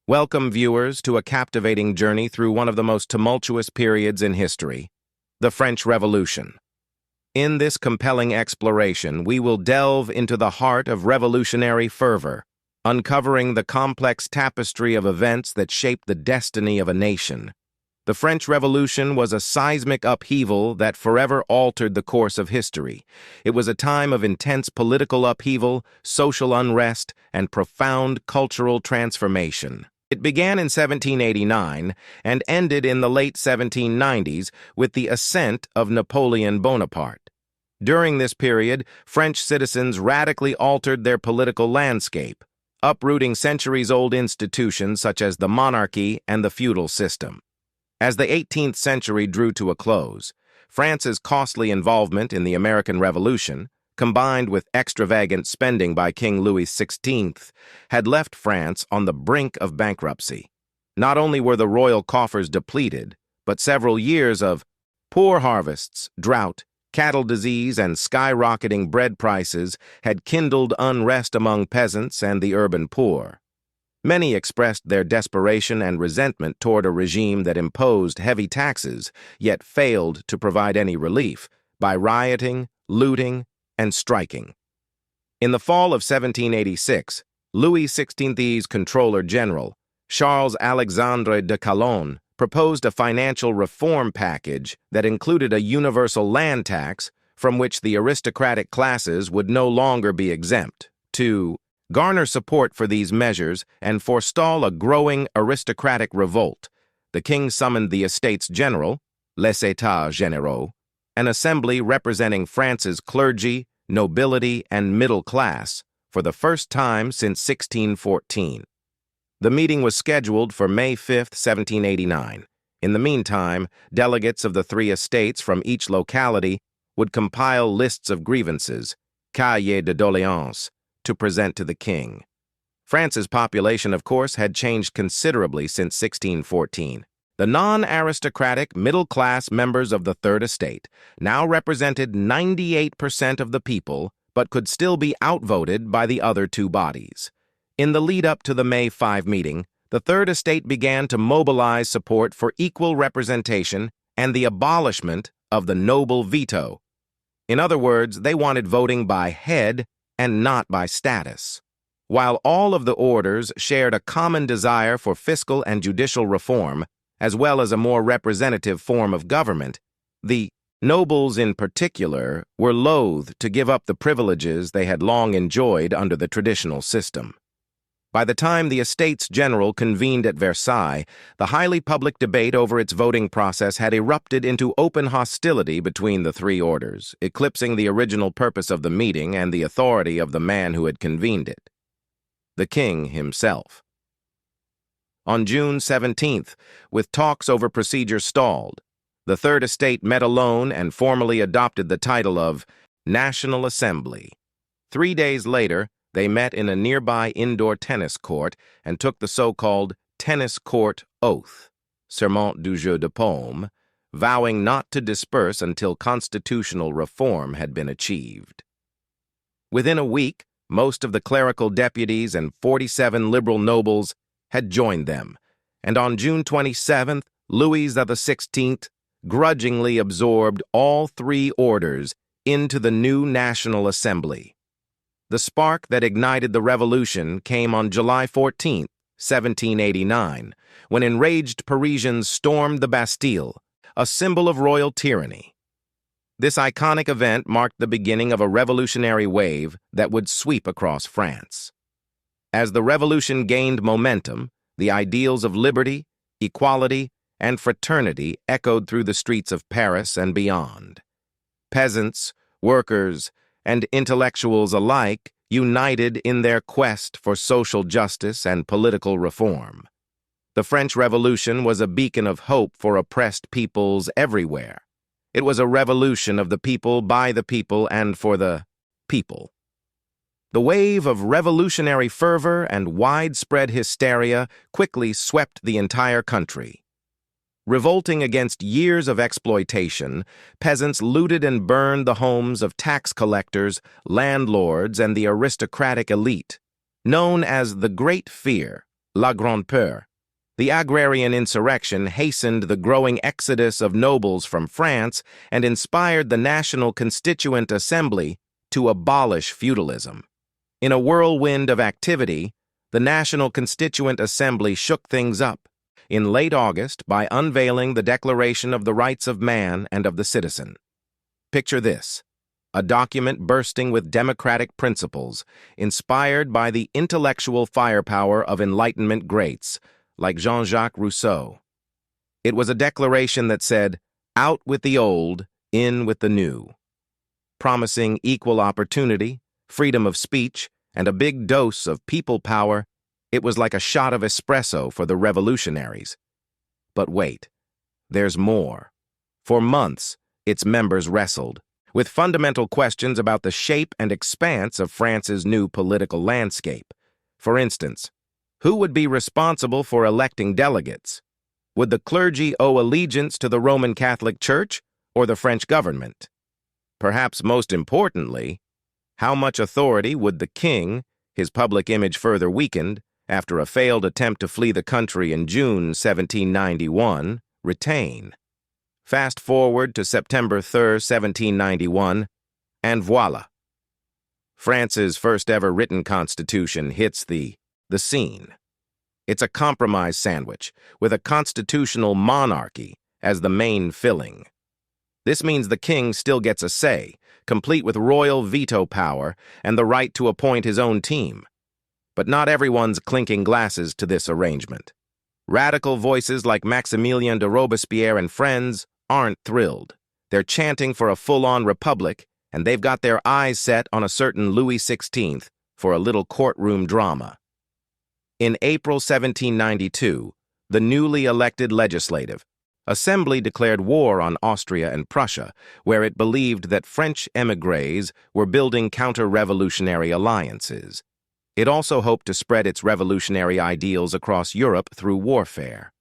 Welcome, viewers, to a captivating journey through one of the most tumultuous periods in history, the French Revolution. In this compelling exploration, we will delve into the heart of revolutionary fervor, uncovering the complex tapestry of events that shaped the destiny of a nation. The French Revolution was a seismic upheaval that forever altered the course of history. It was a time of intense political upheaval, social unrest, and profound cultural transformation. It began in 1789 and ended in the late 1790s with the ascent of Napoleon Bonaparte. During this period, French citizens radically altered their political landscape, uprooting centuries-old institutions such as the monarchy and the feudal system. As the 18th century drew to a close, France's costly involvement in the American Revolution, combined with extravagant spending by King Louis XVI, had left France on the brink of bankruptcy. Not only were the royal coffers depleted, but several years of poor harvests, drought, cattle disease, and skyrocketing bread prices had kindled unrest among peasants and the urban poor. Many expressed their desperation and resentment toward a regime that imposed heavy taxes, yet failed to provide any relief by rioting, looting, and striking. In the fall of 1786, Louis XVI's Controller General, Charles-Alexandre de Calonne, proposed a financial reform package that included a universal land tax from which the aristocratic classes would no longer be exempt. To garner support for these measures and forestall a growing aristocratic revolt, the king summoned the Estates General, les États Généraux, an assembly representing France's clergy, nobility, and middle class for the first time since 1614. The meeting was scheduled for May 5, 1789. In the meantime, delegates of the three estates from each locality would compile lists of grievances, cahiers de doléances, to present to the king. France's population, of course, had changed considerably since 1614. The non-aristocratic, middle-class members of the Third Estate now represented 98% of the people, but could still be outvoted by the other two bodies. In the lead-up to the May 5 meeting, the Third Estate began to mobilize support for equal representation and the abolishment of the noble veto. In other words, they wanted voting by head and not by status. While all of the orders shared a common desire for fiscal and judicial reform, as well as a more representative form of government, the nobles in particular were loath to give up the privileges they had long enjoyed under the traditional system. By the time the Estates General convened at Versailles, the highly public debate over its voting process had erupted into open hostility between the three orders, eclipsing the original purpose of the meeting and the authority of the man who had convened it, the king himself. On June 17th, with talks over procedure stalled, the Third Estate met alone and formally adopted the title of National Assembly. 3 days later, they met in a nearby indoor tennis court and took the so-called tennis court oath, serment du jeu de paume, vowing not to disperse until constitutional reform had been achieved. Within a week, most of the clerical deputies and 47 liberal nobles had joined them, and on June 27th, Louis XVI grudgingly absorbed all three orders into the new National Assembly. The spark that ignited the revolution came on July 14, 1789, when enraged Parisians stormed the Bastille, a symbol of royal tyranny. This iconic event marked the beginning of a revolutionary wave that would sweep across France. As the revolution gained momentum, the ideals of liberty, equality, and fraternity echoed through the streets of Paris and beyond. Peasants, workers, and intellectuals alike united in their quest for social justice and political reform. The French Revolution was a beacon of hope for oppressed peoples everywhere. It was a revolution of the people, by the people, and for the people. The wave of revolutionary fervor and widespread hysteria quickly swept the entire country. Revolting against years of exploitation, peasants looted and burned the homes of tax collectors, landlords, and the aristocratic elite. Known as the Great Fear, La Grande Peur. The agrarian insurrection hastened the growing exodus of nobles from France and inspired the National Constituent Assembly to abolish feudalism. In a whirlwind of activity, the National Constituent Assembly shook things up in late August by unveiling the Declaration of the Rights of Man and of the Citizen. Picture this: a document bursting with democratic principles, inspired by the intellectual firepower of Enlightenment greats like Jean-Jacques Rousseau. It was a declaration that said, "Out with the old, in with the new," promising equal opportunity, freedom of speech, and a big dose of people power. It was like a shot of espresso for the revolutionaries. But wait, there's more. For months, its members wrestled with fundamental questions about the shape and expanse of France's new political landscape. For instance, who would be responsible for electing delegates? Would the clergy owe allegiance to the Roman Catholic Church or the French government? Perhaps most importantly, how much authority would the king, his public image further weakened after a failed attempt to flee the country in June 1791, retain? Fast forward to September 3, 1791, and voila. France's first ever written constitution hits the scene. It's a compromise sandwich with a constitutional monarchy as the main filling. This means the king still gets a say, complete with royal veto power and the right to appoint his own team. But not everyone's clinking glasses to this arrangement. Radical voices like Maximilien de Robespierre and friends aren't thrilled. They're chanting for a full-on republic, and they've got their eyes set on a certain Louis XVI for a little courtroom drama. In April 1792, the newly elected Legislative Assembly declared war on Austria and Prussia, where it believed that French émigrés were building counter-revolutionary alliances. It also hoped to spread its revolutionary ideals across Europe through warfare.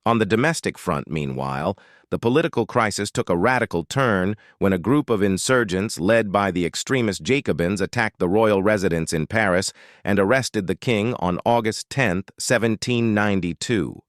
On the domestic front, meanwhile, the political crisis took a radical turn when a group of insurgents led by the extremist Jacobins attacked the royal residence in Paris and arrested the king on August 10, 1792.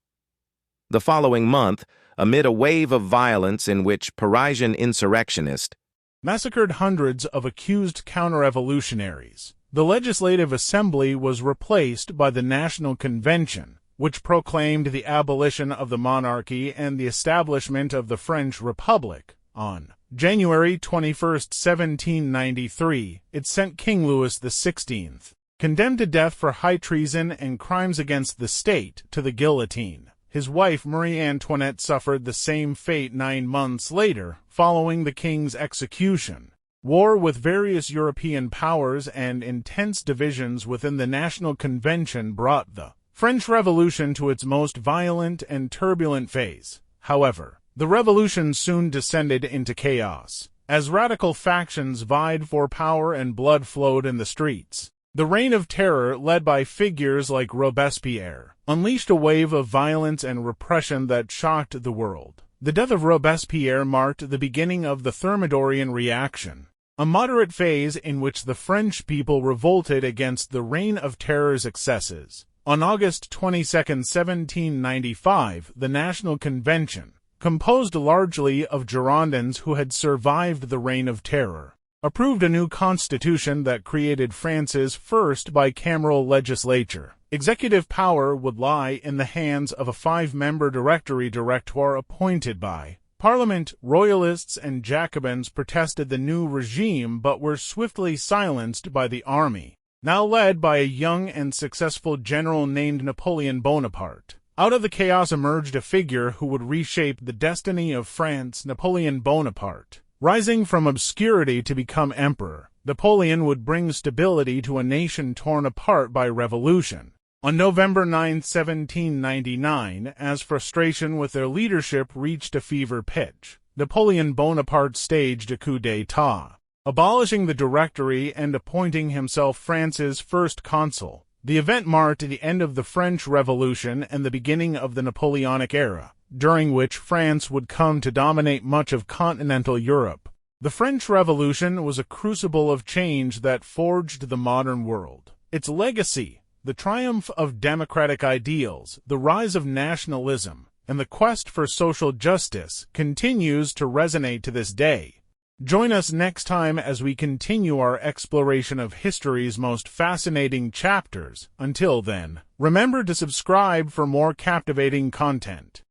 The following month, amid a wave of violence in which Parisian insurrectionists massacred hundreds of accused counter-revolutionaries, the Legislative Assembly was replaced by the National Convention, which proclaimed the abolition of the monarchy and the establishment of the French Republic. On January 21, 1793, it sent King Louis XVI, condemned to death for high treason and crimes against the state, to the guillotine. His wife Marie Antoinette suffered the same fate 9 months later, following the king's execution. War with various European powers and intense divisions within the National Convention brought the French Revolution to its most violent and turbulent phase. However, the revolution soon descended into chaos, as radical factions vied for power and blood flowed in the streets. The Reign of Terror, led by figures like Robespierre, unleashed a wave of violence and repression that shocked the world. The death of Robespierre marked the beginning of the Thermidorian reaction, a moderate phase in which the French people revolted against the Reign of Terror's excesses. On August 22, 1795, the National Convention, composed largely of Girondins who had survived the Reign of Terror, approved a new constitution that created France's first bicameral legislature. Executive power would lie in the hands of a 5-member directoire appointed by Parliament. Royalists and Jacobins protested the new regime but were swiftly silenced by the army, now led by a young and successful general named Napoleon Bonaparte. Out of the chaos emerged a figure who would reshape the destiny of France, Napoleon Bonaparte. Rising from obscurity to become emperor, Napoleon would bring stability to a nation torn apart by revolution. On November 9, 1799, as frustration with their leadership reached a fever pitch, Napoleon Bonaparte staged a coup d'état, abolishing the Directory and appointing himself France's first consul. The event marked the end of the French Revolution and the beginning of the Napoleonic era, during which France would come to dominate much of continental Europe. The French Revolution was a crucible of change that forged the modern world. Its legacy, The triumph of democratic ideals, the rise of nationalism, and the quest for social justice continues to resonate to this day. Join us next time as we continue our exploration of history's most fascinating chapters. Until then, remember to subscribe for more captivating content.